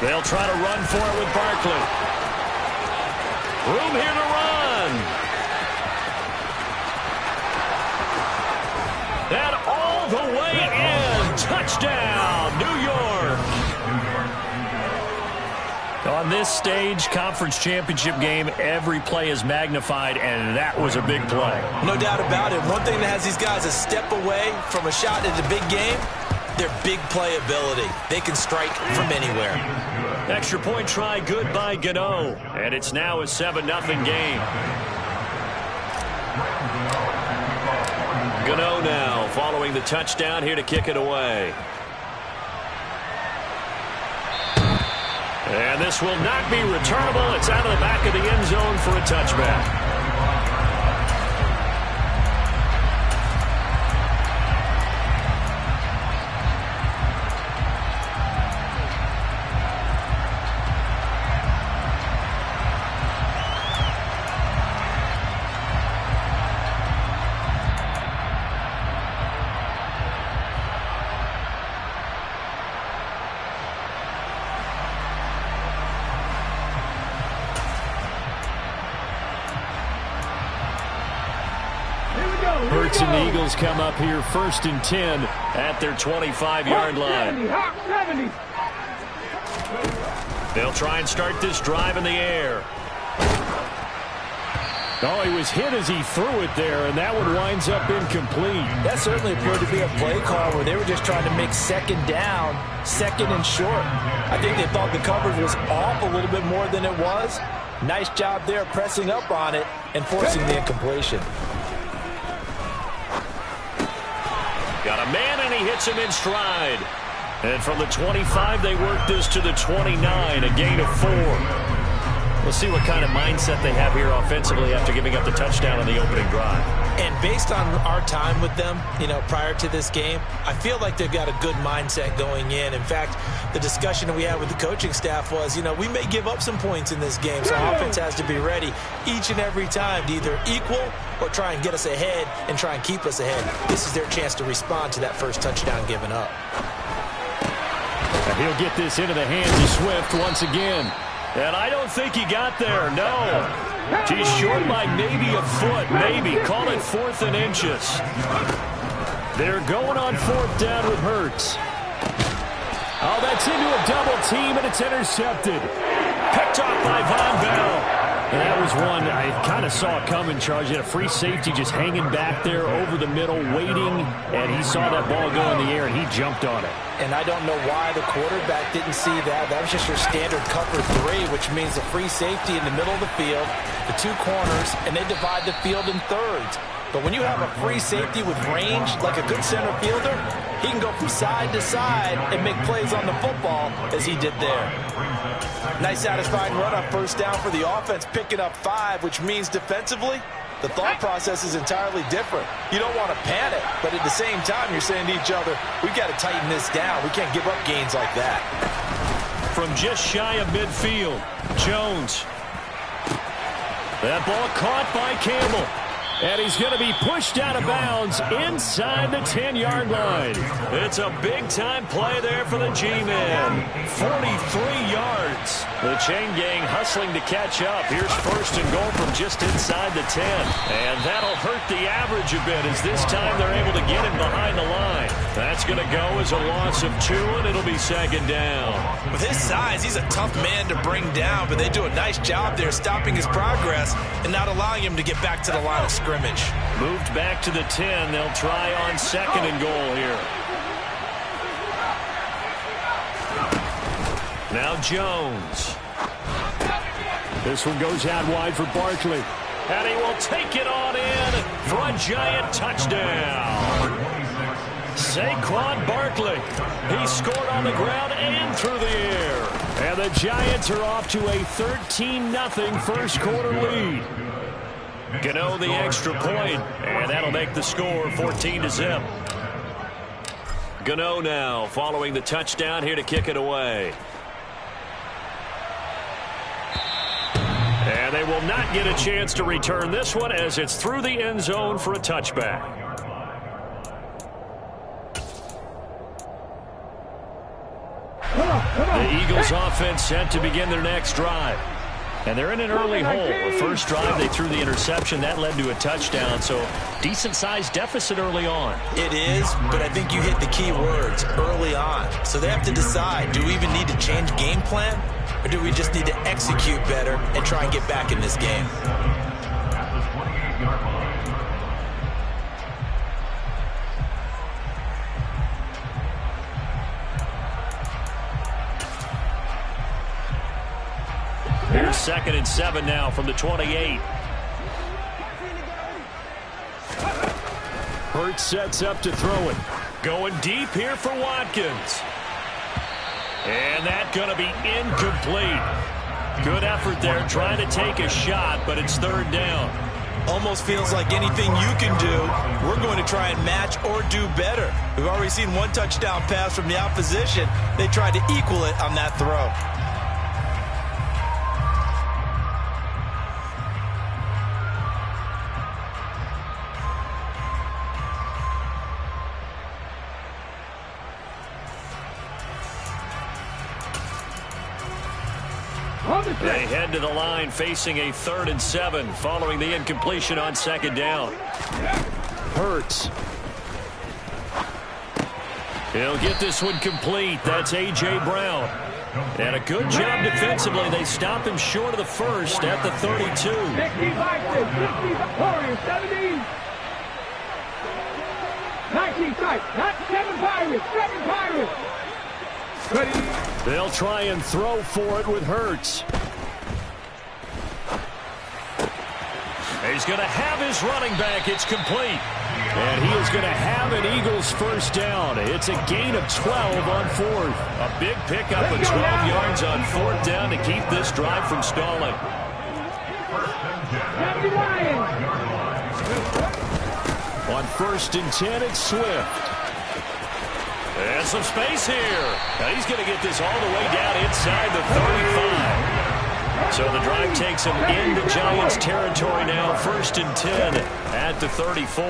They'll try to run for it with Barkley. Room here to run. And all the way in. Touchdown, New York. On this stage, conference championship game, every play is magnified, and that was a big play. No doubt about it. One thing that has these guys a step away from a shot at the big game, their big play ability. They can strike from anywhere. Extra point try good by Gano, and it's now a 7-0 game. Gano now following the touchdown here to kick it away. And this will not be returnable. It's out of the back of the end zone for a touchback. Hurts and the Eagles come up here 1st and 10 at their 25-yard line. They'll try and start this drive in the air. Oh, he was hit as he threw it there, and that one winds up incomplete. That certainly appeared to be a play call where they were just trying to make second down, second and short. I think they thought the coverage was off a little bit more than it was. Nice job there pressing up on it and forcing the incompletion. Got a man, and he hits him in stride. And from the 25, they work this to the 29, a gain of 4. We'll see what kind of mindset they have here offensively after giving up the touchdown on the opening drive. And based on our time with them, prior to this game, I feel like they've got a good mindset going in. In fact, the discussion that we had with the coaching staff was, we may give up some points in this game, so offense has to be ready each and every time to either equal or try and get us ahead and try and keep us ahead. This is their chance to respond to that first touchdown given up. And he'll get this into the hands of Swift once again. And I don't think he got there, no. He's short by maybe a foot, maybe. Call it 4th and inches. They're going on 4th down with Hurts. Oh, that's into a double team, and it's intercepted. Picked off by Von Bell. And that was one I kind of saw coming, Charles. He had a free safety just hanging back there over the middle, waiting, and he saw that ball go in the air, and he jumped on it. And I don't know why the quarterback didn't see that. That was just your standard cover 3, which means a free safety in the middle of the field, the 2 corners, and they divide the field in thirds. But when you have a free safety with range, like a good center fielder, he can go from side to side and make plays on the football as he did there. Nice satisfying run on 1st down for the offense, picking up 5, which means defensively, the thought process is entirely different. You don't want to panic, but at the same time, you're saying to each other, we've got to tighten this down. We can't give up gains like that. From just shy of midfield, Jones. That ball caught by Campbell. And he's going to be pushed out of bounds inside the 10-yard line. It's a big-time play there for the G-men. 43 yards. The chain gang hustling to catch up. Here's 1st and goal from just inside the 10. And that'll hurt the average a bit as this time they're able to get him behind the line. That's going to go as a loss of 2, and it'll be 2nd down. With his size, he's a tough man to bring down, but they do a nice job there stopping his progress and not allowing him to get back to the line of scrimmage. Moved back to the 10. They'll try on 2nd and goal here. Now Jones. This one goes out wide for Barkley. And he will take it on in for a giant touchdown. Saquon Barkley. He scored on the ground and through the air. And the Giants are off to a 13-0 first quarter lead. Gano the extra point, and that'll make the score 14-0. Gano now following the touchdown here to kick it away. And they will not get a chance to return this one as it's through the end zone for a touchback. The Eagles Eagles offense set to begin their next drive. And they're in an early hole. The first drive, they threw the interception. That led to a touchdown, so decent-sized deficit early on. It is, but I think you hit the key words, early on. So they have to decide, do we even need to change game plan, or do we just need to execute better and try and get back in this game? Here's 2nd and 7 now from the 28. Hurts sets up to throw it. Going deep here for Watkins. And that's going to be incomplete. Good effort there trying to take a shot, but it's 3rd down. Almost feels like anything you can do, we're going to try and match or do better. We've already seen one touchdown pass from the opposition. They tried to equal it on that throw. They head to the line facing a 3rd and 7 following the incompletion on 2nd down. Hurts. He'll get this one complete. That's A.J. Brown. And a good job defensively. They stop him short of the first at the 32. 19 strikes, not 7 Pirates, 7 Pirates. Ready. They'll try and throw for it with Hurts. He's going to have his running back. It's complete. And he is going to have an Eagles first down. It's a gain of 12 on 4th. A big pickup of 12 yards on 4th down to keep this drive from stalling. On 1st and 10, it's Swift. And some space here. Now he's going to get this all the way down inside the 35. So the drive takes him into Giants territory now. 1st and 10 at the 34.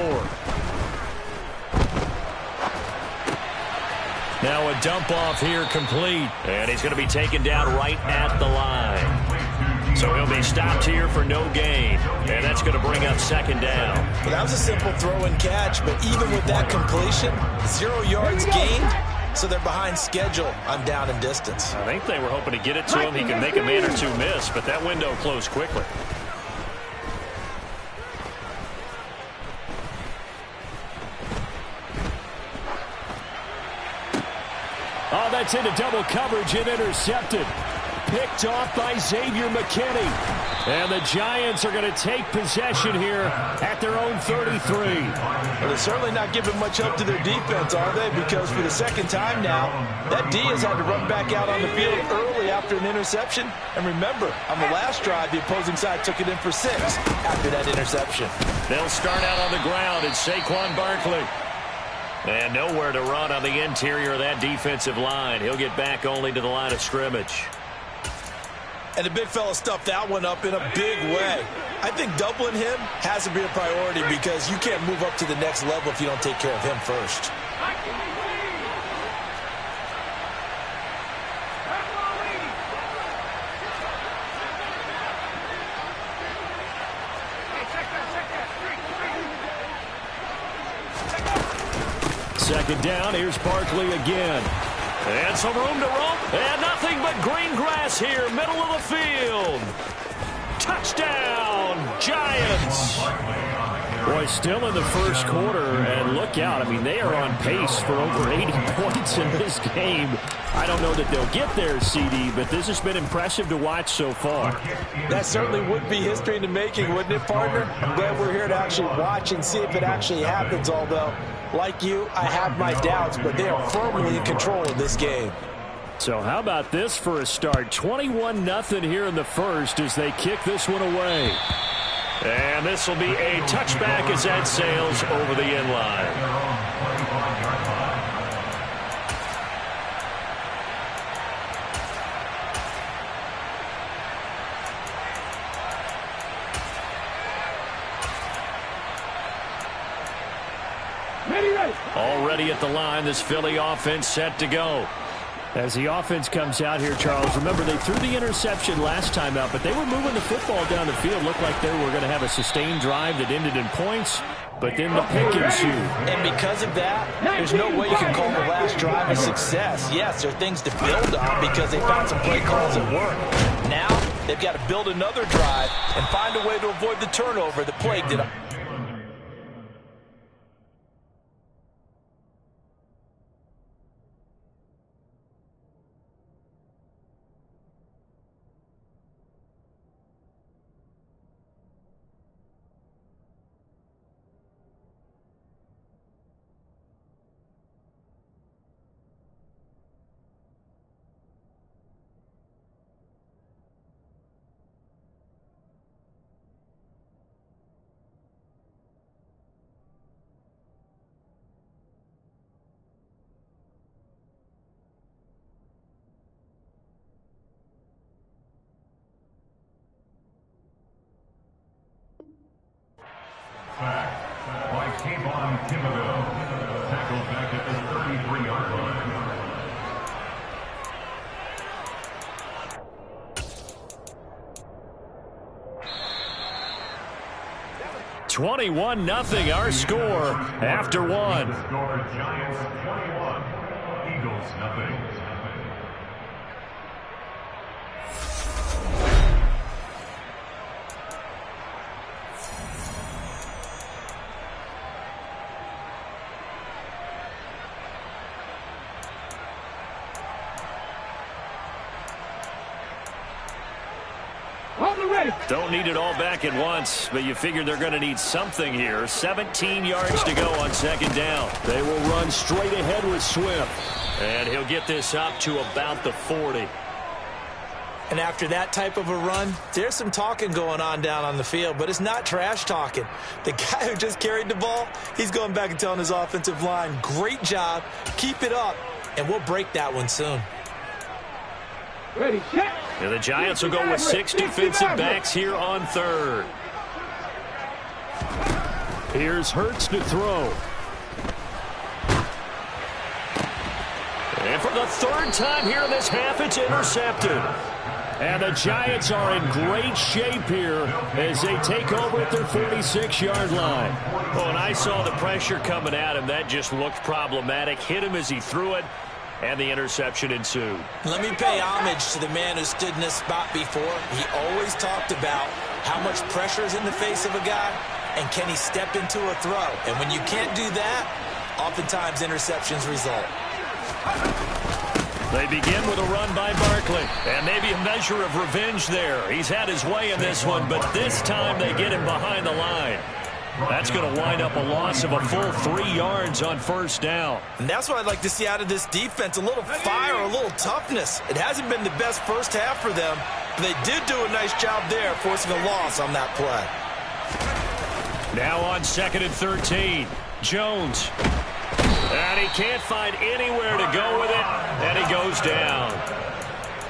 Now a dump off here complete. And he's going to be taken down right at the line. So he'll be stopped here for no gain. And that's going to bring up 2nd down. Well, that was a simple throw and catch, but even with that completion, 0 yards gained, so they're behind schedule on down and distance. I think they were hoping to get it to him. He can make a man or two miss, but that window closed quickly. Oh, that's into double coverage and intercepted. Picked off by Xavier McKinney. And the Giants are going to take possession here at their own 33. Well, they're certainly not giving much help to their defense, are they? Because for the 2nd time now, that D has had to run back out on the field early after an interception. And remember, on the last drive, the opposing side took it in for 6 after that interception. They'll start out on the ground. It's Saquon Barkley. And nowhere to run on the interior of that defensive line. He'll get back only to the line of scrimmage. And the big fella stuffed that one up in a big way. I think doubling him has to be a priority because you can't move up to the next level if you don't take care of him first. Second down, here's Barkley again. And some room to roam. And nothing but green grass here, middle of the field. Touchdown, Giants. Boy, still in the first quarter, and look out. I mean, they are on pace for over 80 points in this game. I don't know that they'll get there, CD, but this has been impressive to watch so far. That certainly would be history in the making, wouldn't it, partner? I'm glad we're here to actually watch and see if it actually happens, although, like you, I have my doubts, but they are firmly in control of this game. So how about this for a start? 21-0 here in the first as they kick this one away. And this will be a touchback as that sails over the end line. Already at the line, this Philly offense set to go. As the offense comes out here, Charles, remember they threw the interception last time out, but they were moving the football down the field. Looked like they were going to have a sustained drive that ended in points, but then the pick ensued. And because of that, there's no way you can call the last drive a success. Yes, there are things to build on because they found some play calls that work. Now they've got to build another drive and find a way to avoid the turnover that plagued it. By Kayvon Thibodeau, tackled back at the 33-yard line. 21-0 our score after one. Score Giants 21, Eagles nothing. Don't need it all back at once, but you figure they're going to need something here. 17 yards to go on second down. They will run straight ahead with Swift. And he'll get this up to about the 40. And after that type of a run, there's some talking going on down on the field, but it's not trash talking. The guy who just carried the ball, he's going back and telling his offensive line, great job, keep it up, and we'll break that one soon. Ready, set. And the Giants will go with 6 defensive backs here on third. Here's Hurts to throw. And for the third time here in this half, it's intercepted. And the Giants are in great shape here as they take over at their 46-yard line. Oh, and I saw the pressure coming at him. That just looked problematic. Hit him as he threw it. And the interception ensued. Let me pay homage to the man who stood in this spot before. He always talked about how much pressure is in the face of a guy and can he step into a throw. And when you can't do that, oftentimes interceptions result. They begin with a run by Barkley. And maybe a measure of revenge there. He's had his way in this one, but this time they get him behind the line. That's going to wind up a loss of a full 3 yards on first down. And that's what I'd like to see out of this defense, a little fire, a little toughness. It hasn't been the best first half for them, but they did do a nice job there forcing a loss on that play. Now on 2nd and 13, Jones. And he can't find anywhere to go with it, and he goes down.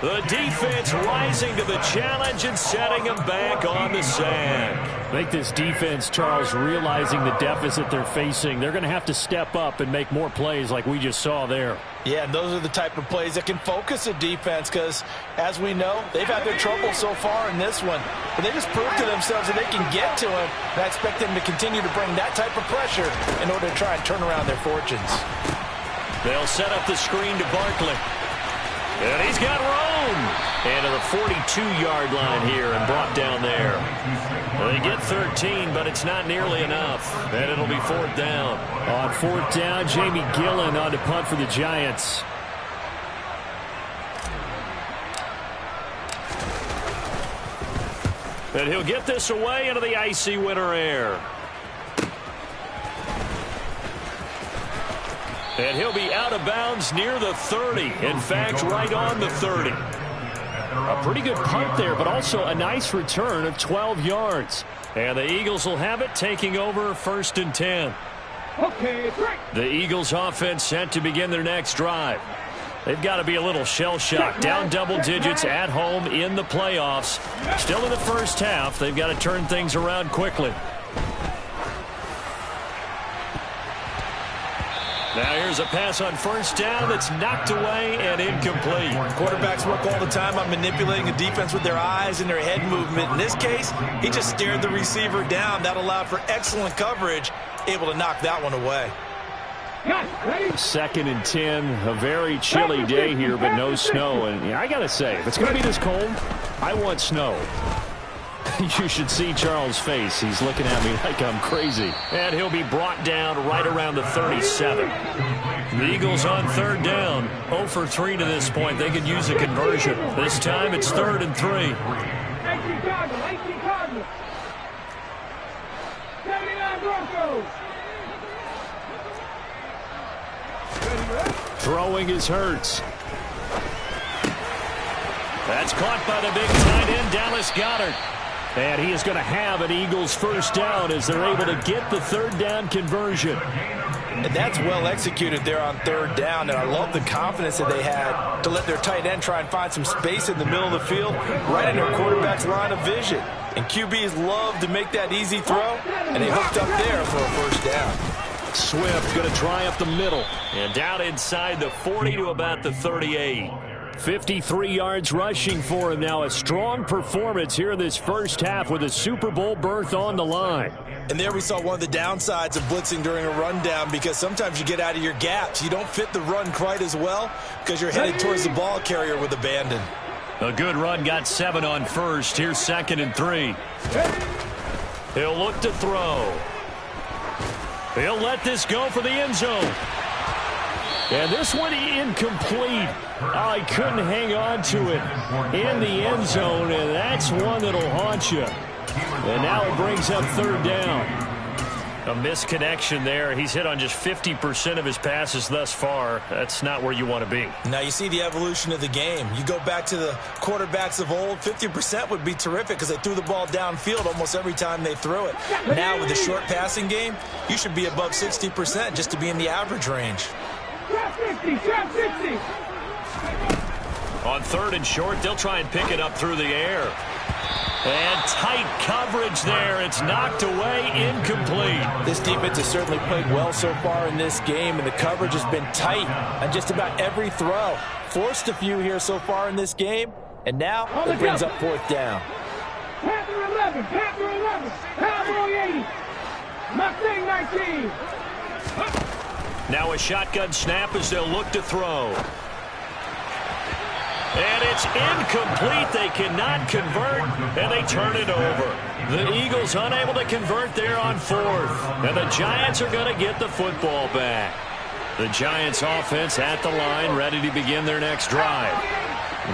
The defense rising to the challenge and setting him back on the sack. I think this defense, Charles, realizing the deficit they're facing, they're going to have to step up and make more plays like we just saw there. Yeah, and those are the type of plays that can focus a defense because, as we know, they've had their trouble so far in this one. But they just proved to themselves that they can get to him, and I expect them to continue to bring that type of pressure in order to try and turn around their fortunes. They'll set up the screen to Barkley. And he's got room. And to the 42-yard line here and brought down there. They get 13, but it's not nearly enough. And it'll be 4th down. On 4th down, Jamie Gillen on to punt for the Giants. And he'll get this away into the icy winter air. And he'll be out of bounds near the 30. In fact, right on the 30. A pretty good punt there, but also a nice return of 12 yards. And the Eagles will have it, taking over 1st and 10. Okay, great. The Eagles offense set to begin their next drive. They've got to be a little shell-shocked. Down double digits at home in the playoffs. Still in the first half. They've got to turn things around quickly. Now here's a pass on first down that's knocked away and incomplete. Quarterbacks work all the time on manipulating the defense with their eyes and their head movement. In this case, he just stared the receiver down. That allowed for excellent coverage, able to knock that one away. 2nd and 10, a very chilly day here, but no snow. And I got to say, if it's going to be this cold, I want snow. You should see Charles' face. He's looking at me like I'm crazy. And he'll be brought down right around the 37. The Eagles on 3rd down. 0 for 3 to this point. They could use a conversion. This time it's 3rd and 3. 18 Cardinals. 79 Broncos. Throwing is Hurts. That's caught by the big tight end, Dallas Goedert. And he is going to have an Eagles first down as they're able to get the 3rd down conversion. And that's well executed there on 3rd down. And I love the confidence that they had to let their tight end try and find some space in the middle of the field, right in their quarterback's line of vision. And QBs love to make that easy throw, and they hooked up there for a first down. Swift going to try up the middle. And down inside the 40 to about the 38. 53 yards rushing for him now. A strong performance here in this first half with a Super Bowl berth on the line. And there we saw one of the downsides of blitzing during a rundown, because sometimes you get out of your gaps. You don't fit the run quite as well because you're headed towards the ball carrier with abandon. A good run got 7 on first. Here's 2nd and 3. He'll look to throw. He'll let this go for the end zone. And this one incomplete. Oh, he couldn't hang on to it in the end zone, and that's one that'll haunt you. And now it brings up 3rd down. A misconnection there. He's hit on just 50% of his passes thus far. That's not where you want to be. Now you see the evolution of the game. You go back to the quarterbacks of old, 50% would be terrific because they threw the ball downfield almost every time they threw it. Now with the short passing game, you should be above 60% just to be in the average range. On 3rd and short, they'll try and pick it up through the air. And tight coverage there. It's knocked away, incomplete. This defense has certainly played well so far in this game, and the coverage has been tight on just about every throw. Forced a few here so far in this game, and now it brings up 4th down. Panther 11, Panther 11, Cowboy 80, Mustang 19. Now a shotgun snap as they'll look to throw. And it's incomplete. They cannot convert, and they turn it over. The Eagles unable to convert there on 4th. And the Giants are going to get the football back. The Giants offense at the line, ready to begin their next drive.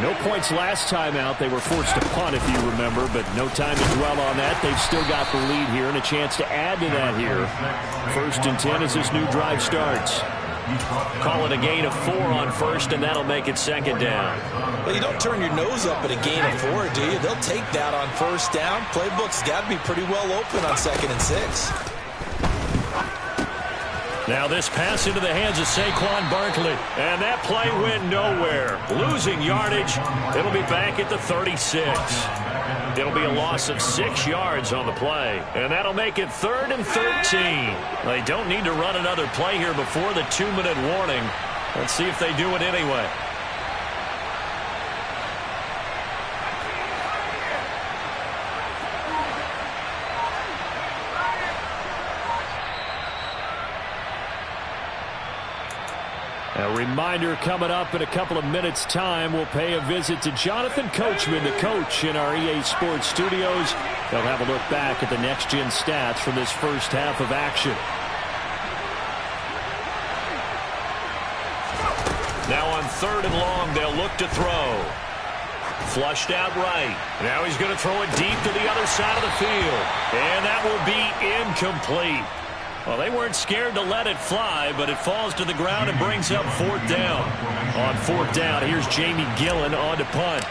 No points last time out. They were forced to punt, if you remember, but no time to dwell on that. They've still got the lead here and a chance to add to that here. 1st and 10 as this new drive starts. Call it a gain of 4 on 1st, and that'll make it 2nd down. Well, you don't turn your nose up at a gain of 4, do you? They'll take that on 1st down. Playbook's got to be pretty well open on 2nd and 6. Now this pass into the hands of Saquon Barkley. And that play went nowhere. Losing yardage. It'll be back at the 36. It'll be a loss of 6 yards on the play. And that'll make it 3rd and 13. They don't need to run another play here before the 2-minute warning. Let's see if they do it anyway. A reminder coming up in a couple of minutes' time. We'll pay a visit to Jonathan Coachman, the coach in our EA Sports studios. They'll have a look back at the next-gen stats from this first half of action. Now on 3rd and long, they'll look to throw. Flushed out right. Now he's going to throw it deep to the other side of the field. And that will be incomplete. Well, they weren't scared to let it fly, but it falls to the ground and brings up 4th down. On 4th down, here's Jamie Gillen on to punt.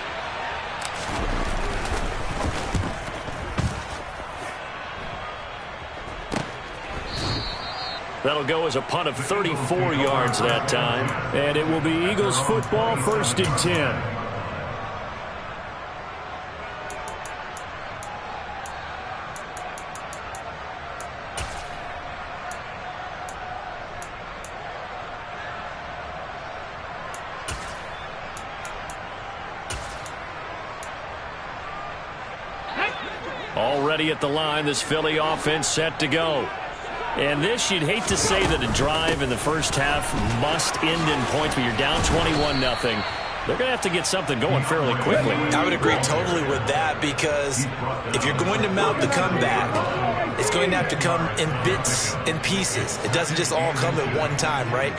That'll go as a punt of 34 yards that time. And it will be Eagles football, 1st and 10. Already at the line, this Philly offense set to go. And this, you'd hate to say that a drive in the first half must end in points, but you're down 21-0. They're going to have to get something going fairly quickly. I would agree totally with that, because if you're going to mount the comeback, it's going to have to come in bits and pieces. It doesn't just all come at one time, right?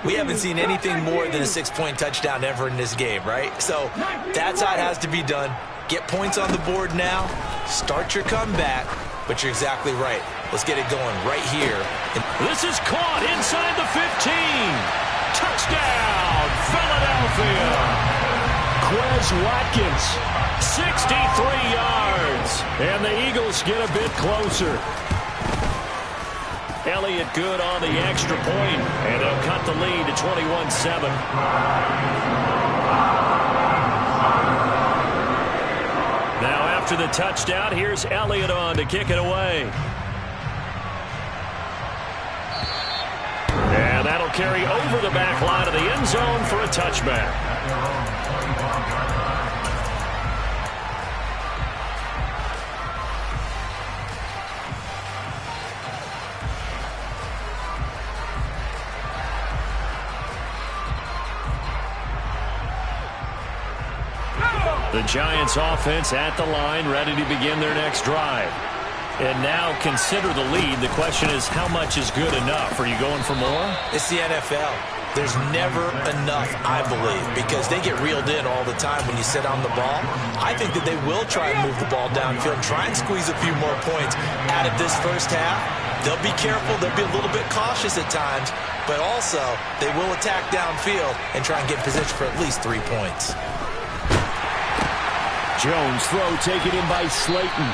We haven't seen anything more than a 6-point touchdown ever in this game, right? So that's how it has to be done. Get points on the board now. Start your comeback. But you're exactly right. Let's get it going right here. This is caught inside the 15. Touchdown, Philadelphia. Quez Watkins, 63 yards. And the Eagles get a bit closer. Elliott good on the extra point, and they'll cut the lead to 21-7. Now after the touchdown, here's Elliott on to kick it away. And that'll carry over the back line of the end zone for a touchback. The Giants offense at the line, ready to begin their next drive. And now consider the lead. The question is, how much is good enough? Are you going for more? It's the NFL. There's never enough, I believe, because they get reeled in all the time when you sit on the ball. I think that they will try and move the ball downfield, try and squeeze a few more points out of this first half. They'll be careful. They'll be a little bit cautious at times, but also they will attack downfield and try and get position for at least 3 points. Jones throw taken in by Slayton.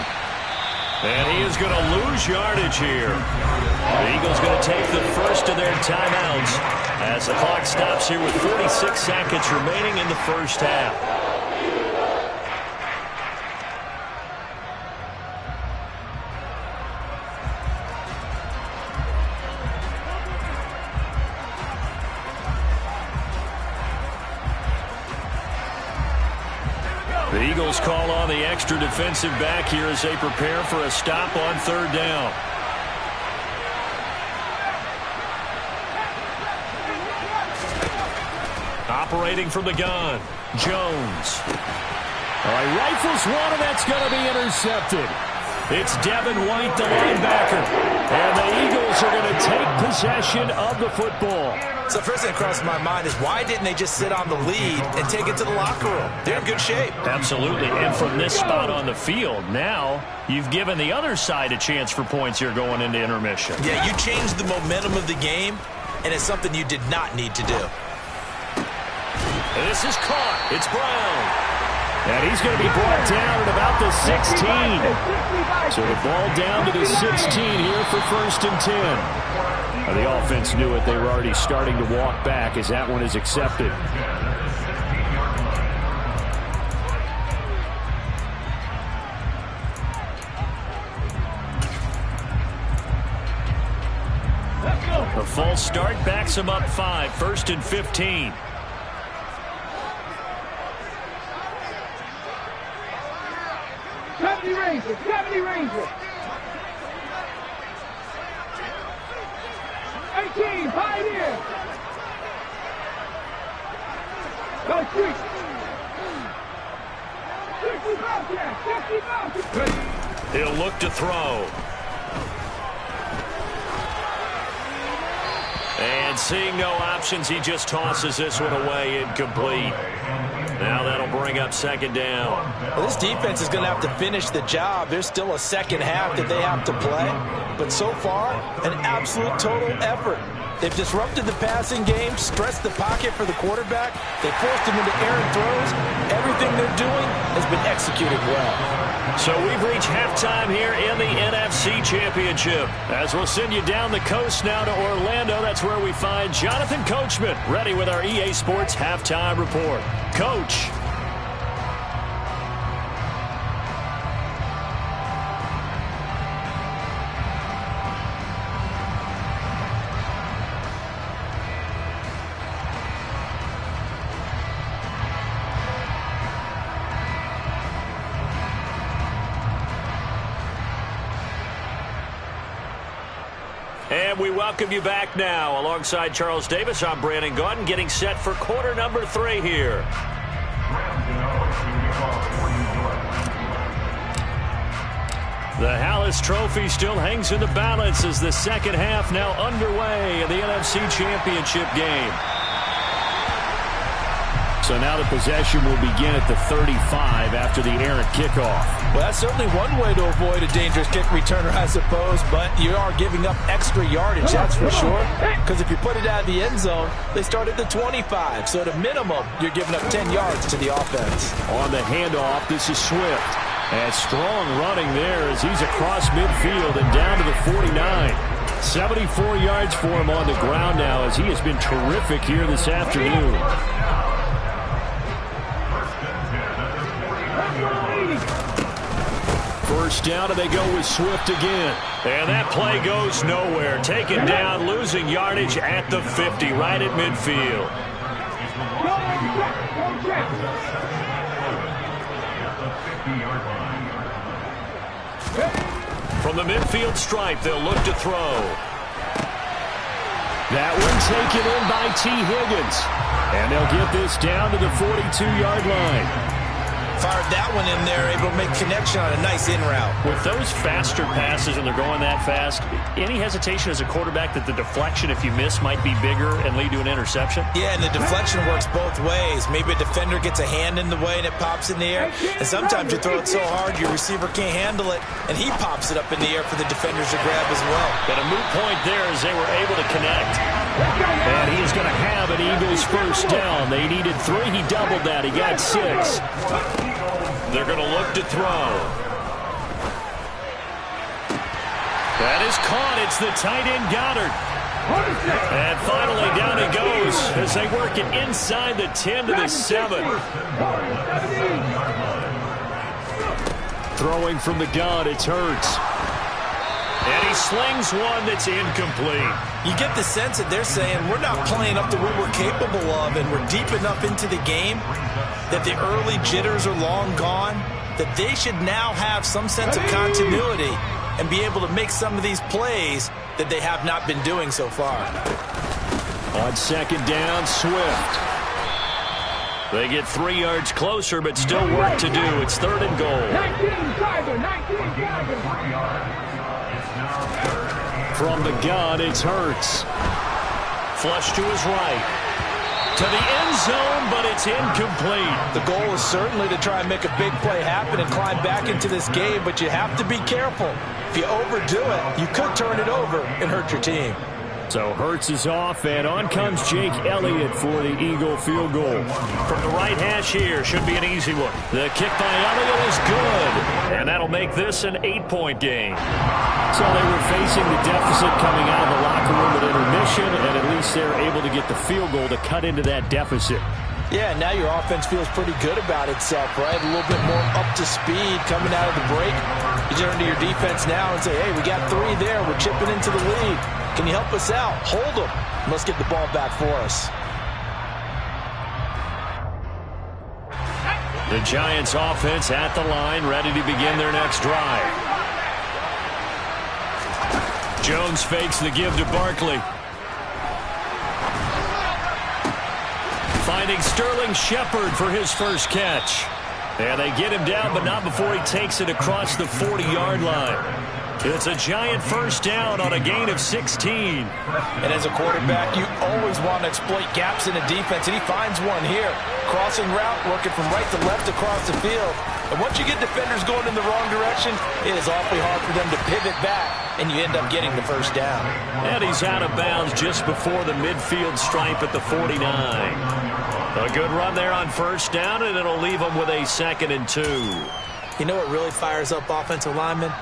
And he is going to lose yardage here. The Eagles going to take the first of their timeouts as the clock stops here with 46 seconds remaining in the first half. The Eagles call on the extra defensive back here as they prepare for a stop on third down. Operating from the gun, Jones. All right, rifles one, and that's going to be intercepted. It's Devin White, the linebacker. And the Eagles are going to take possession of the football. So first thing that crossed my mind is, why didn't they just sit on the lead and take it to the locker room? They're in good shape. Absolutely. And from this spot on the field, now you've given the other side a chance for points here going into intermission. Yeah, you changed the momentum of the game, and it's something you did not need to do. This is caught. It's Brown. And he's going to be brought down at about the 16. So the ball down to the 16 here for 1st and 10. The offense knew it. They were already starting to walk back as that one is accepted. A false start backs him up 5. 1st and 15. Rangers, 70 Rangers. 18, Pioneer. Go, 60. He'll look to throw. And seeing no options, he just tosses this one away, incomplete. Now that'll bring up 2nd down. Well, this defense is going to have to finish the job. There's still a second half that they have to play. But so far, an absolute total effort. They've disrupted the passing game, stressed the pocket for the quarterback. They forced him into errant throws. Everything they're doing has been executed well. So we've reached halftime here in the NFC Championship. As we'll send you down the coast now to Orlando, that's where we find Jonathan Coachman ready with our EA Sports Halftime Report. Coach. And we welcome you back now. Alongside Charles Davis, I'm Brandon Gaudin, getting set for quarter number 3 here. The Hallis Trophy still hangs in the balance as the second half now underway in the NFC Championship game. So now the possession will begin at the 35 after the errant kickoff. Well, that's certainly one way to avoid a dangerous kick returner, I suppose, but you are giving up extra yardage, that's for sure. Because if you put it out of the end zone, they start at the 25. So at a minimum, you're giving up 10 yards to the offense. On the handoff, this is Swift. And strong running there as he's across midfield and down to the 49. 74 yards for him on the ground now as he has been terrific here this afternoon. First down, and they go with Swift again. And that play goes nowhere. Taken down, losing yardage at the 50, right at midfield. From the midfield stripe, they'll look to throw. That one taken in by T. Higgins. And they'll get this down to the 42-yard line. Fired that one in there, able to make connection on a nice in route. With those faster passes and they're going that fast, any hesitation as a quarterback that the deflection, if you miss, might be bigger and lead to an interception? Yeah, and the deflection works both ways. Maybe a defender gets a hand in the way and it pops in the air. And sometimes you throw it so hard your receiver can't handle it, and he pops it up in the air for the defenders to grab as well. But a moot point there as they were able to connect. And he is going to have an Eagles first down. They needed 3. He doubled that. He got 6. They're going to look to throw. That is caught. It's the tight end Goddard. And finally down he goes as they work it inside the 10 to the 7. Throwing from the gun, it's Hurts. And he slings one that's incomplete. You get the sense that they're saying we're not playing up to what we're capable of, and we're deep enough into the game that the early jitters are long gone, that they should now have some sense of continuity and be able to make some of these plays that they have not been doing so far. On second down, Swift. They get 3 yards closer, but still work to do. It's 3rd and goal. From the gun, it's Hurts. Flush to his right. To the end zone, but it's incomplete. The goal is certainly to try and make a big play happen and climb back into this game, but you have to be careful. If you overdo it, you could turn it over and hurt your team. So Hurts is off, and on comes Jake Elliott for the Eagle field goal. From the right hash here, should be an easy one. The kick by Elliott is good, and that'll make this an 8-point game. So they were facing the deficit coming out of the locker room at intermission, and at least they're able to get the field goal to cut into that deficit. Yeah, now your offense feels pretty good about itself, right? A little bit more up to speed coming out of the break. You turn to your defense now and say, hey, we got 3 there. We're chipping into the lead. Can you help us out? Hold them. Let's get the ball back for us. The Giants offense at the line, ready to begin their next drive. Jones fakes the give to Barkley. Finding Sterling Shepard for his first catch. And they get him down, but not before he takes it across the 40-yard line. It's a Giant first down on a gain of 16. And as a quarterback, you always want to exploit gaps in the defense, and he finds one here. Crossing route, working from right to left across the field. And once you get defenders going in the wrong direction, it is awfully hard for them to pivot back, and you end up getting the first down. And he's out of bounds just before the midfield stripe at the 49. A good run there on first down, and it'll leave them with a 2nd and 2. You know what really fires up offensive linemen?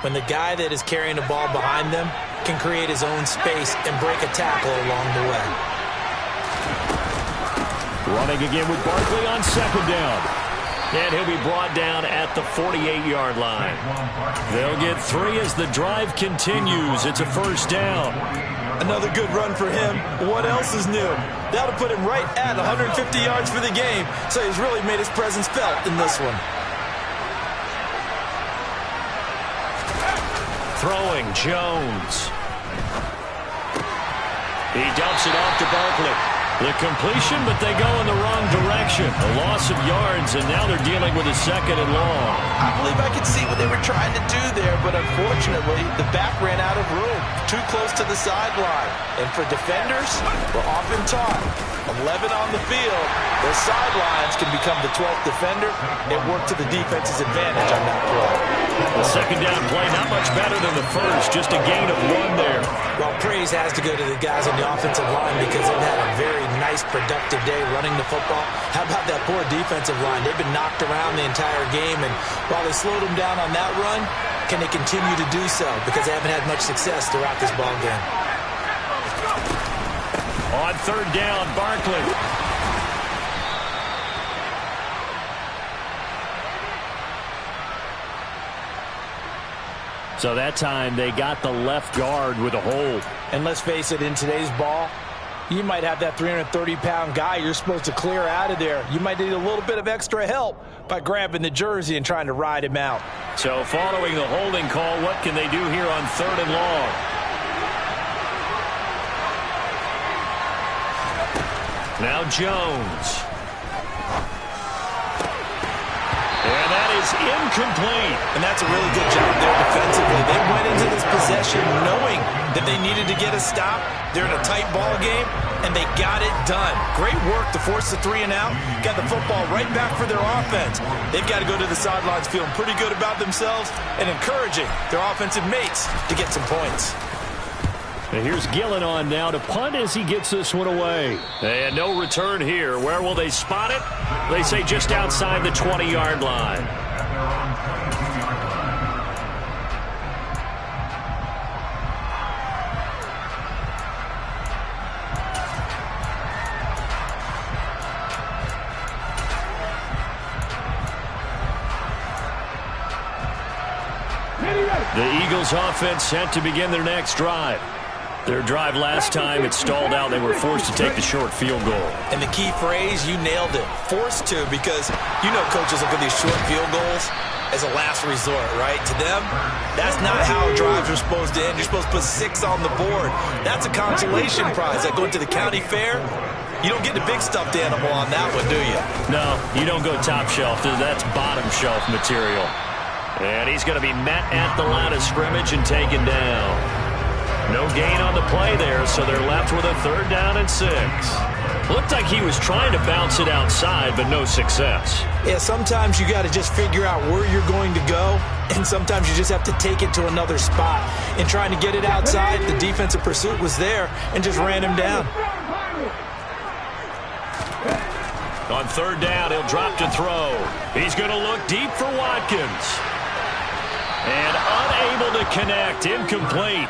When the guy that is carrying the ball behind them can create his own space and break a tackle along the way. Running again with Barkley on second down. And he'll be brought down at the 48-yard line. They'll get 3 as the drive continues. It's a first down. Another good run for him. What else is new? That'll put him right at 150 yards for the game, so he's really made his presence felt in this one. Throwing Jones. He dumps it off to Barkley. The completion, but they go in the wrong direction. A loss of yards, and now they're dealing with a 2nd and long. I believe I could see what they were trying to do there, but unfortunately, the back ran out of room. Too close to the sideline. And for defenders, we're often taught 11 on the field, those sidelines can become the 12th defender. It worked to the defense's advantage on that play. The 2nd down play, not much better than the first, just a gain of 1 there. Well, praise has to go to the guys on the offensive line because they've had a very nice, productive day running the football. How about that poor defensive line? They've been knocked around the entire game, and while they slowed them down on that run, can they continue to do so? Because they haven't had much success throughout this ball game. On 3rd down, Barkley. So that time they got the left guard with a hold. And let's face it, in today's ball, you might have that 330-pound guy you're supposed to clear out of there. You might need a little bit of extra help by grabbing the jersey and trying to ride him out. So following the holding call, what can they do here on 3rd and long? Now Jones. And that is incomplete. And that's a really good job there defensively. They went into this possession knowing that they needed to get a stop. They're in a tight ball game, and they got it done. Great work to force the 3 and out. Got the football right back for their offense. They've got to go to the sidelines feeling pretty good about themselves and encouraging their offensive mates to get some points. And here's Gillen on now to punt as he gets this one away. And no return here. Where will they spot it? They say just outside the 20-yard line. The Eagles offense set to begin their next drive. Their drive last time, it stalled out. They were forced to take the short field goal. And the key phrase, you nailed it. Forced to, because you know coaches look at these short field goals as a last resort, right? To them, that's not how drives are supposed to end. You're supposed to put 6 on the board. That's a consolation prize. Like going to the county fair, you don't get the big stuffed animal on that one, do you? No, you don't go top shelf. That's bottom shelf material. And he's going to be met at the line of scrimmage and taken down. No gain on the play there, so they're left with a 3rd down and 6. Looked like he was trying to bounce it outside, but no success. Yeah, sometimes you got to just figure out where you're going to go, and sometimes you just have to take it to another spot. In trying to get it outside, the defensive pursuit was there and just ran him down. On 3rd down, he'll drop to throw. He's going to look deep for Watkins. And unable to connect, incomplete.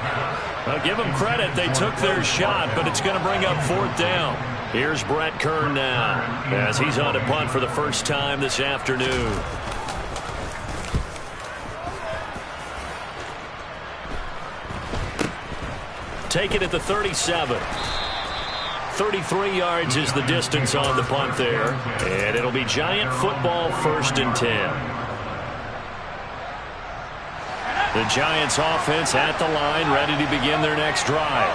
I'll give them credit. They took their shot, but it's going to bring up 4th down. Here's Brett Kern now as he's on to punt for the first time this afternoon. Take it at the 37. 33 yards is the distance on the punt there. And it'll be Giant football, 1st and 10. The Giants offense at the line, ready to begin their next drive.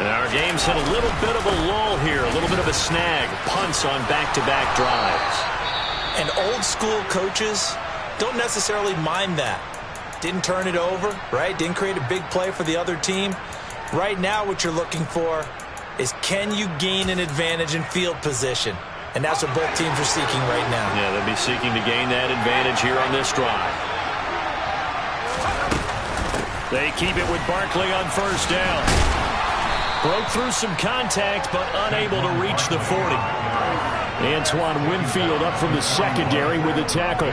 And our game's hit a little bit of a lull here, a little bit of a snag. Punts on back-to-back drives. And old school coaches don't necessarily mind that. Didn't turn it over, right? Didn't create a big play for the other team. Right now what you're looking for is, can you gain an advantage in field position? And that's what both teams are seeking right now. Yeah, they'll be seeking to gain that advantage here on this drive. They keep it with Barkley on 1st down. Broke through some contact, but unable to reach the 40. Antoine Winfield up from the secondary with the tackle.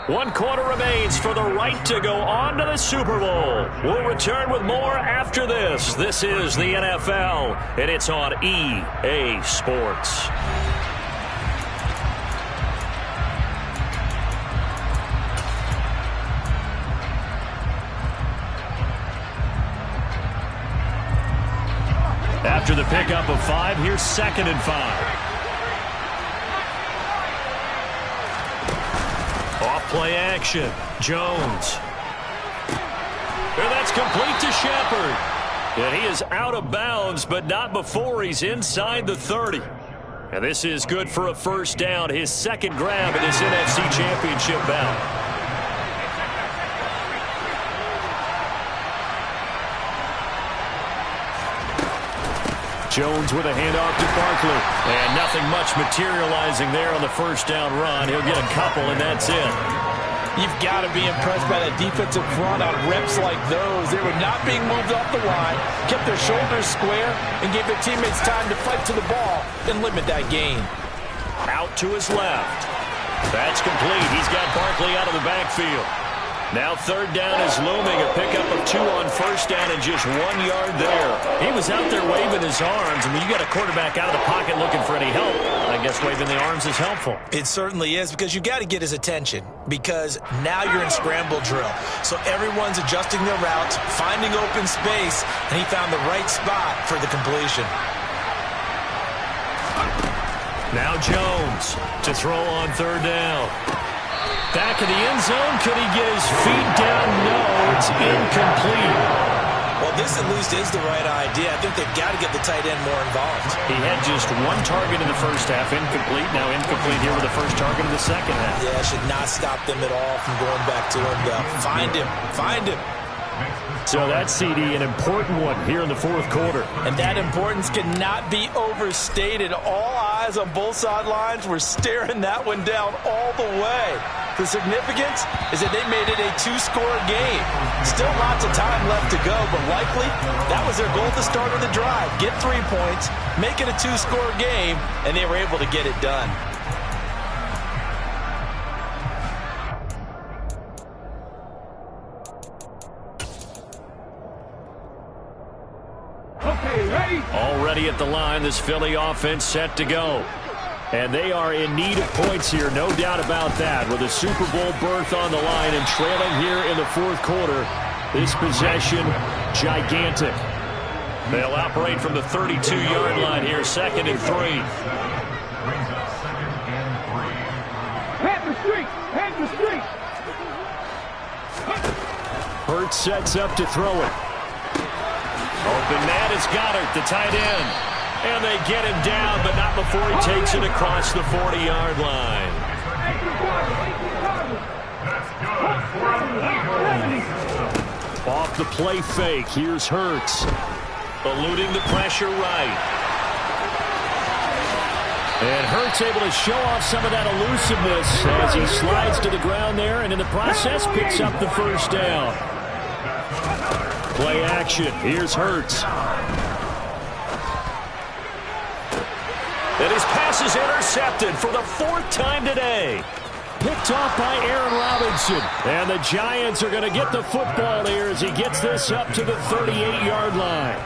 1 quarter remains for the right to go on to the Super Bowl. We'll return with more after this. This is the NFL, and it's on EA Sports. After the pickup of 5, here's 2nd and 5. Play action. Jones. And that's complete to Shepard. And he is out of bounds, but not before he's inside the 30. And this is good for a first down, his second grab in this NFC Championship bout. Jones with a handoff to Barkley. And nothing much materializing there on the first down run. He'll get a couple, and that's it. You've got to be impressed by that defensive front on reps like those. They were not being moved off the line, kept their shoulders square, and gave their teammates time to fight to the ball and limit that gain. Out to his left. That's complete. He's got Barkley out of the backfield. Now third down is looming. A pickup of 2 on first down and just 1 yard there. He was out there waving his arms, and when you got a quarterback out of the pocket looking for any help, I guess waving the arms is helpful. It certainly is, because you got to get his attention, because now you're in scramble drill. So everyone's adjusting their routes, finding open space, and he found the right spot for the completion. Now Jones to throw on third down. Back in the end zone. Could he get his feet down? No, it's incomplete. Well, this at least is the right idea. I think they've got to get the tight end more involved. He had just 1 target in the first half. Incomplete. Now incomplete here with the first target in the second half. Yeah, should not stop them at all from going back to him, though. Find him. Find him. So that CD, an important one here in the fourth quarter. And that importance cannot be overstated. All eyes on both sidelines were staring that one down all the way. The significance is that they made it a 2-score game. Still lots of time left to go, but likely that was their goal at the start of the drive. Get 3 points, make it a 2-score game, and they were able to get it done. Already at the line, this Philly offense set to go. And they are in need of points here, no doubt about that. With a Super Bowl berth on the line and trailing here in the fourth quarter, this possession, gigantic. They'll operate from the 32-yard line here, 2nd and 3. Head the street! Head the street! Hurts sets up to throw it. Open man is Goddard, the tight end. And they get him down, but not before he takes it across the 40-yard line. Off the play fake, here's Hurts. Eluding the pressure right. And Hurts able to show off some of that elusiveness as he slides to the ground there, and in the process picks up the first down. Play action. Here's Hurts. And his pass is intercepted for the 4th time today. Picked off by Aaron Robinson. And the Giants are going to get the football here as he gets this up to the 38-yard line.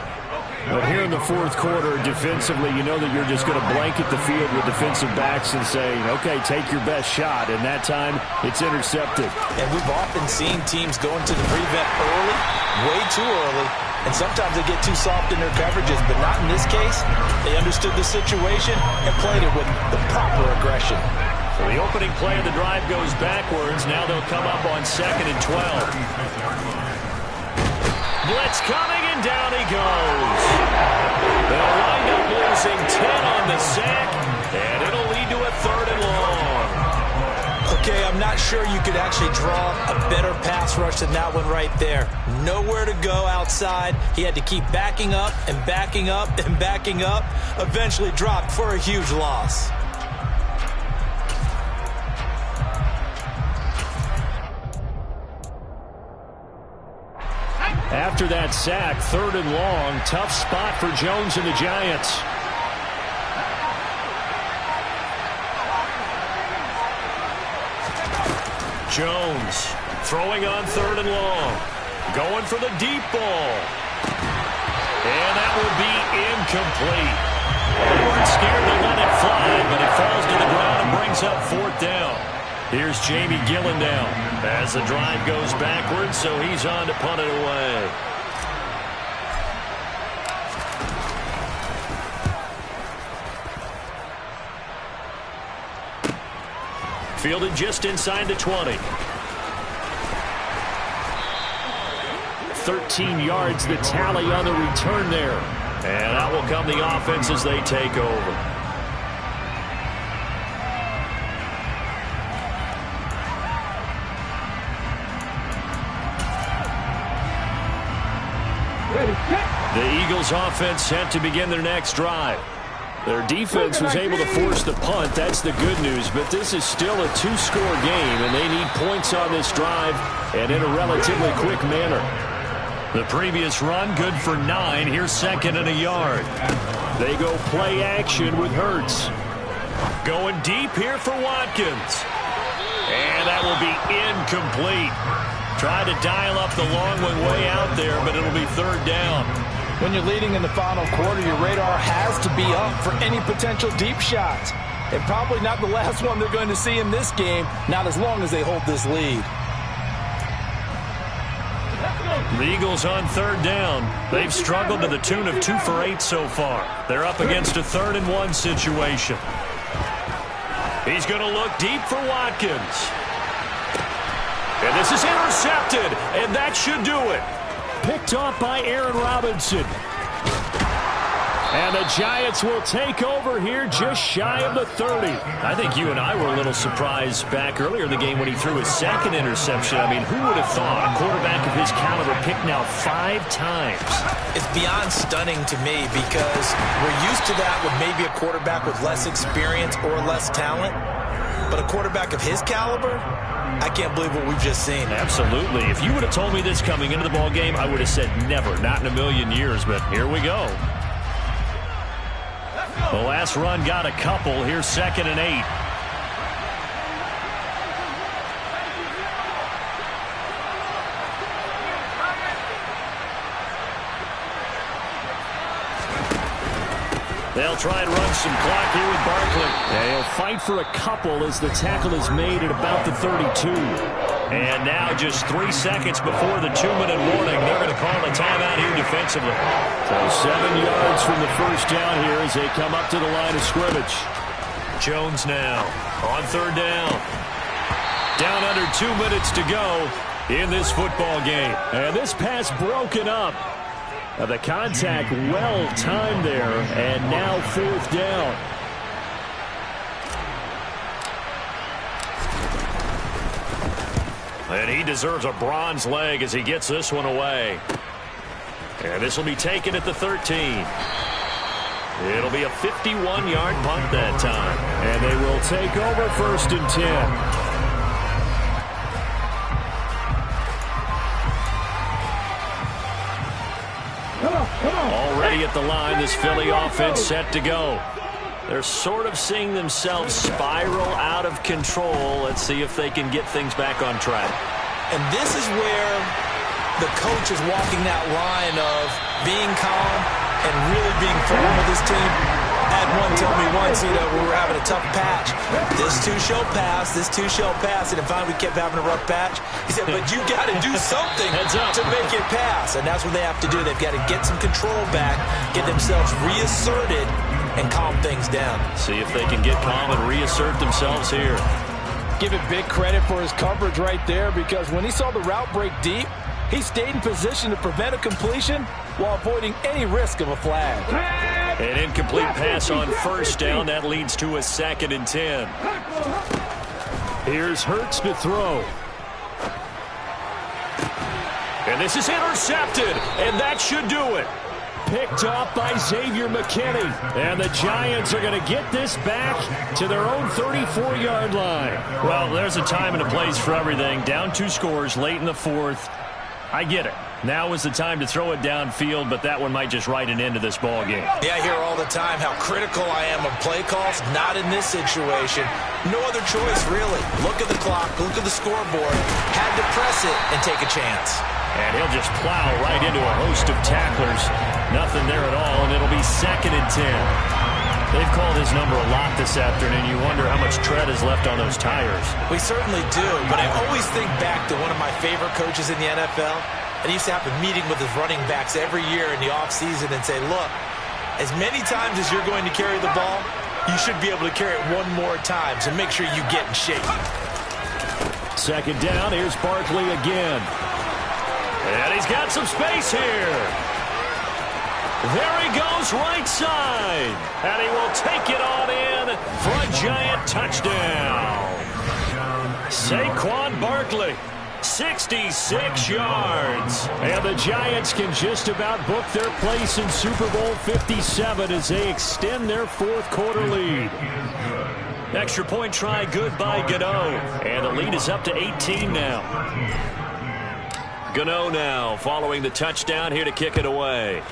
But here in the fourth quarter, defensively, you know that you're just going to blanket the field with defensive backs and say, okay, take your best shot. And that time, it's intercepted. And we've often seen teams go into the prevent early, way too early, and sometimes they get too soft in their coverages, but not in this case. They understood the situation and played it with the proper aggression. So the opening play of the drive goes backwards. Now they'll come up on 2nd and 12. Blitz coming, and down he goes. They'll wind up losing 10 on the sack, and it'll lead to a 3rd and long. Okay, I'm not sure you could actually draw a better pass rush than that one right there. Nowhere to go outside. He had to keep backing up and backing up and backing up. Eventually dropped for a huge loss. After that sack, 3rd and long, tough spot for Jones and the Giants. Jones throwing on 3rd and long, going for the deep ball. And that will be incomplete. They weren't scared to let it fly, but it falls to the ground and brings up 4th down. Here's Jamie Gillen down as the drive goes backwards, so he's on to punt it away. fielded just inside the 20. 13 yards the tally on the return there. And out will come the offense as they take over. The Eagles offense set to begin their next drive. Their defense was able to force the punt. That's the good news. But this is still a two-score game, and they need points on this drive and in a relatively quick manner. The previous run, good for 9. Here's second and a yard. They go play action with Hurts. Going deep here for Watkins. And that will be incomplete. Tried to dial up the long one way out there, but it'll be third down. When you're leading in the final quarter, your radar has to be up for any potential deep shots. And probably not the last one they're going to see in this game, not as long as they hold this lead. The Eagles on third down. They've struggled to the tune of 2 for 8 so far. They're up against a 3rd and 1 situation. He's going to look deep for Watkins. And this is intercepted, and that should do it. Picked off by Aaron Robinson. And the Giants will take over here just shy of the 30. I think you and I were a little surprised back earlier in the game when he threw his second interception. I mean, who would have thought a quarterback of his caliber picked now 5 times? It's beyond stunning to me because we're used to that with maybe a quarterback with less experience or less talent. But a quarterback of his caliber, I can't believe what we've just seen. Absolutely. If you would have told me this coming into the ball game, I would have said never, not in a million years. But here we go. The last run got a couple. Here's second and 8. They'll try and run some clock here with Barkley. They'll fight for a couple as the tackle is made at about the 32. And now just 3 seconds before the 2-minute warning, they're going to call a timeout here defensively. So 7 yards from the first down here as they come up to the line of scrimmage. Jones now on third down. Down under 2 minutes to go in this football game. And this pass broken up. The contact well timed there, and now 4th down. And he deserves a bronze leg as he gets this one away. And this will be taken at the 13. It'll be a 51-yard punt that time. And they will take over 1st and 10. Already at the line, this Philly offense set to go. They're sort of seeing themselves spiral out of control. Let's see if they can get things back on track. And this is where the coach is walking that line of being calm and really being firm with his team. I had one tell me once, we were having a tough patch. This too shall pass, this too shall pass. And finally we kept having a rough patch. He said, but you got to do something to make it pass. And that's what they have to do. They've got to get some control back, get themselves reasserted, and calm things down. See if they can get calm and reassert themselves here. Give it big credit for his coverage right there, because when he saw the route break deep, he stayed in position to prevent a completion while avoiding any risk of a flag. An incomplete pass on first down. That leads to a 2nd and 10. Here's Hurts to throw. And this is intercepted, and that should do it. Picked off by Xavier McKinney. And the Giants are going to get this back to their own 34-yard line. Well, there's a time and a place for everything. Down 2 scores late in the 4th. I get it. Now is the time to throw it downfield, but that one might just write an end to this ball game. Yeah, I hear all the time how critical I am of play calls. Not in this situation. No other choice, really. Look at the clock. Look at the scoreboard. Had to press it and take a chance. And he'll just plow right into a host of tacklers. Nothing there at all, and it'll be 2nd and 10. They've called his number a lot this afternoon. You wonder how much tread is left on those tires. We certainly do, but I always think back to one of my favorite coaches in the NFL. And he used to have a meeting with his running backs every year in the offseason and say, look, as many times as you're going to carry the ball, you should be able to carry it one more time, so make sure you get in shape. Second down, here's Barkley again. And he's got some space here. There he goes, right side. And he will take it on in for a Giant touchdown. Saquon Barkley, 66 yards. And the Giants can just about book their place in Super Bowl 57 as they extend their fourth quarter lead. Extra point try good by Gano. And the lead is up to 18 now. Gano now following the touchdown here to kick it away.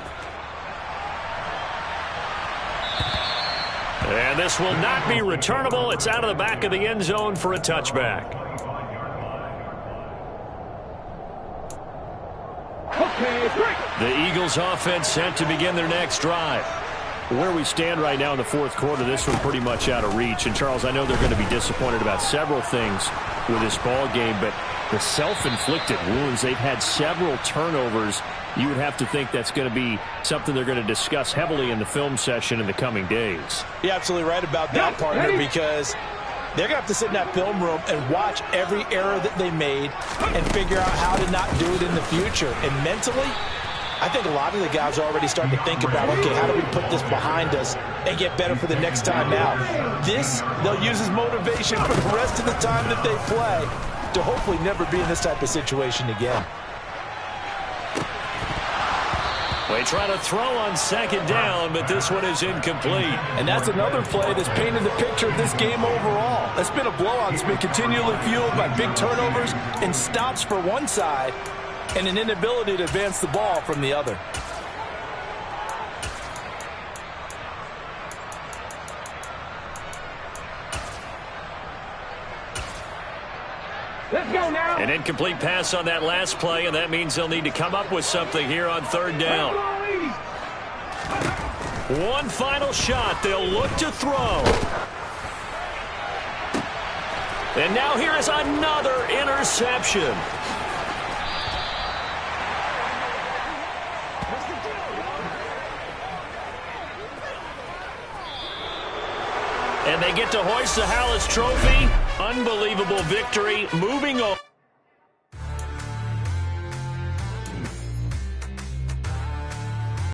And this will not be returnable. It's out of the back of the end zone for a touchback. The Eagles offense set to begin their next drive. Where we stand right now in the fourth quarter, this one pretty much out of reach. And, Charles, I know they're going to be disappointed about several things with this ball game, but the self-inflicted wounds, they've had several turnovers. You would have to think that's going to be something they're going to discuss heavily in the film session in the coming days. You're absolutely right about that, partner, because they're going to have to sit in that film room and watch every error that they made and figure out how to not do it in the future. And mentally, I think a lot of the guys are already starting to think about, okay, how do we put this behind us and get better for the next time now? This, they'll use as motivation for the rest of the time that they play to hopefully never be in this type of situation again. They try to throw on second down, but this one is incomplete. And that's another play that's painted the picture of this game overall. It's been a blowout that's been continually fueled by big turnovers and stops for one side and an inability to advance the ball from the other. Let's go now. An incomplete pass on that last play, and that means they'll need to come up with something here on third down. One final shot. They'll look to throw. And now here is another interception. And they get to hoist the Hallis Trophy. Unbelievable victory. Moving on.